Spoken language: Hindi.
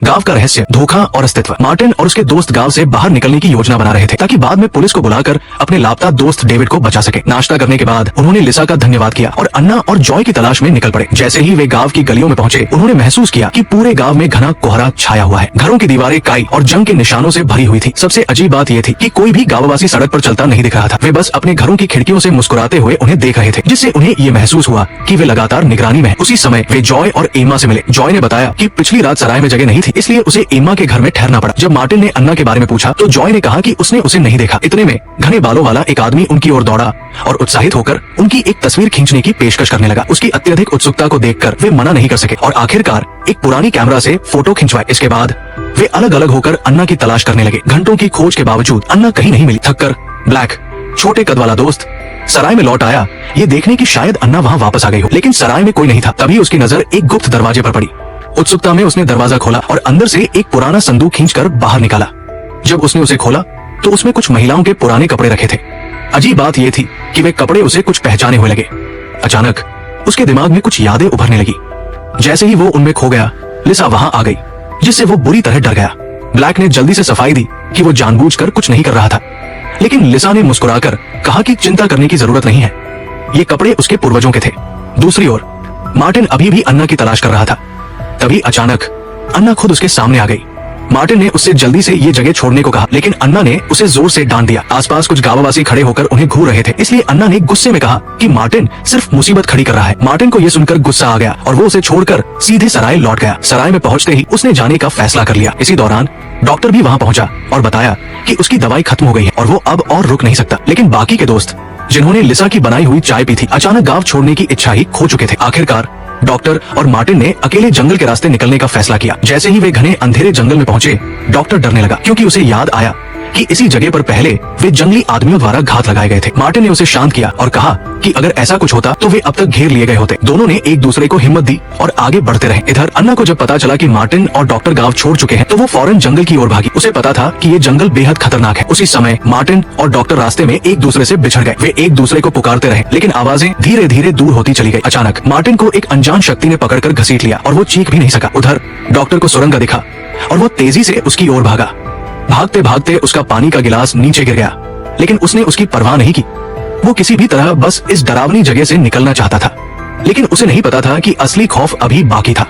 गाव का रहस्य, धोखा और अस्तित्व। मार्टिन और उसके दोस्त गांव से बाहर निकलने की योजना बना रहे थे ताकि बाद में पुलिस को बुलाकर अपने लापता दोस्त डेविड को बचा सके। नाश्ता करने के बाद उन्होंने लिसा का धन्यवाद किया और अन्ना और जॉय की तलाश में निकल पड़े। जैसे ही वे गांव की गलियों में पहुंचे, उन्होंने महसूस किया कि पूरे गांव में घना कोहरा छाया हुआ है। घरों की दीवारें काई और जंग के निशानों से भरी हुई थी। सबसे अजीब बात यह थी कि कोई भी गांववासी सड़क पर चलता नहीं दिख रहा था। वे बस अपने घरों की खिड़कियों से मुस्कुराते हुए उन्हें देख रहे थे, जिससे उन्हें ये महसूस हुआ कि वे लगातार निगरानी में हैं। उसी समय वे जॉय और एम्मा से मिले। जॉय ने बताया कि पिछली रात सराय में जगह नहीं थी, इसलिए उसे एम्मा के घर में ठहरना पड़ा। जब मार्टिन ने अन्ना के बारे में पूछा तो जॉय ने कहा कि उसने उसे नहीं देखा। इतने में घने बालों वाला एक आदमी उनकी ओर दौड़ा और उत्साहित होकर उनकी एक तस्वीर खींचने की पेशकश करने लगा। उसकी अत्यधिक उत्सुकता को देखकर वे मना नहीं कर सके और आखिरकार एक पुरानी कैमरा से फोटो खिंचवाए। इसके बाद वे अलग अलग होकर अन्ना की तलाश करने लगे। घंटों की खोज के बावजूद अन्ना कहीं नहीं मिली। थककर ब्लैक, छोटे कद वाला दोस्त सराय में लौट आया, ये देखने की शायद अन्ना वहाँ वापस आ गई हो। लेकिन सराय में कोई नहीं था। तभी उसकी नजर एक गुप्त दरवाजे पर पड़ी। उत्सुकता में उसने दरवाजा खोला और अंदर से एक पुराना संदूक खींचकर बाहर निकाला। जब उसने उसे खोला तो उसमें कुछ महिलाओं के पुराने कपड़े रखे थे। अजीब बात यह थी कि वे कपड़े उसे कुछ पहचाने हुए लगे। अचानक उसके दिमाग में कुछ यादें उभरने लगी। जैसे ही वो उनमें खो गया, लिसा वहां आ गई, जिससे वो बुरी तरह डर गया। ब्लैक ने जल्दी से सफाई दी कि वो जानबूझकर कुछ नहीं कर रहा था, लेकिन लिसा ने मुस्कुराकर कहा कि चिंता करने की जरूरत नहीं है, ये कपड़े उसके पूर्वजों के थे। दूसरी ओर मार्टिन अभी भी अन्ना की तलाश कर रहा था। तभी अचानक अन्ना खुद उसके सामने आ गई। मार्टिन ने उससे जल्दी से ये जगह छोड़ने को कहा, लेकिन अन्ना ने उसे जोर से डांट दिया। आसपास कुछ गांववासी खड़े होकर उन्हें घूर रहे थे, इसलिए अन्ना ने गुस्से में कहा कि मार्टिन सिर्फ मुसीबत खड़ी कर रहा है। मार्टिन को यह सुनकर गुस्सा आ गया और वो उसे छोड़कर सीधे सराय लौट गया। सराय में पहुंचते ही उसने जाने का फैसला कर लिया। इसी दौरान डॉक्टर भी वहाँ पहुंचा और बताया कि उसकी दवाई खत्म हो गई है और वो अब और रुक नहीं सकता। लेकिन बाकी के दोस्त, जिन्होंने लिसा की बनाई हुई चाय पी थी, अचानक गाँव छोड़ने की इच्छा ही खो चुके थे। आखिरकार डॉक्टर और मार्टिन ने अकेले जंगल के रास्ते निकलने का फैसला किया। जैसे ही वे घने अंधेरे जंगल में पहुंचे, डॉक्टर डरने लगा क्योंकि उसे याद आया कि इसी जगह पर पहले वे जंगली आदमियों द्वारा घात लगाए गए थे। मार्टिन ने उसे शांत किया और कहा कि अगर ऐसा कुछ होता तो वे अब तक घेर लिए गए होते। दोनों ने एक दूसरे को हिम्मत दी और आगे बढ़ते रहे। इधर अन्ना को जब पता चला कि मार्टिन और डॉक्टर गांव छोड़ चुके हैं तो वो फौरन जंगल की ओर भागी। उसे पता था कि ये जंगल बेहद खतरनाक है। उसी समय मार्टिन और डॉक्टर रास्ते में एक दूसरे से बिछड़ गए। वे एक दूसरे को पुकारते रहे, लेकिन आवाजें धीरे धीरे दूर होती चली गई। अचानक मार्टिन को एक अनजान शक्ति ने पकड़कर घसीट लिया और वो चीख भी नहीं सका। उधर डॉक्टर को सुरंग दिखा और वो तेजी से उसकी ओर भागा। भागते भागते उसका पानी का गिलास नीचे गिर गया, लेकिन उसने उसकी परवाह नहीं की। वो किसी भी तरह बस इस डरावनी जगह से निकलना चाहता था, लेकिन उसे नहीं पता था कि असली खौफ अभी बाकी था।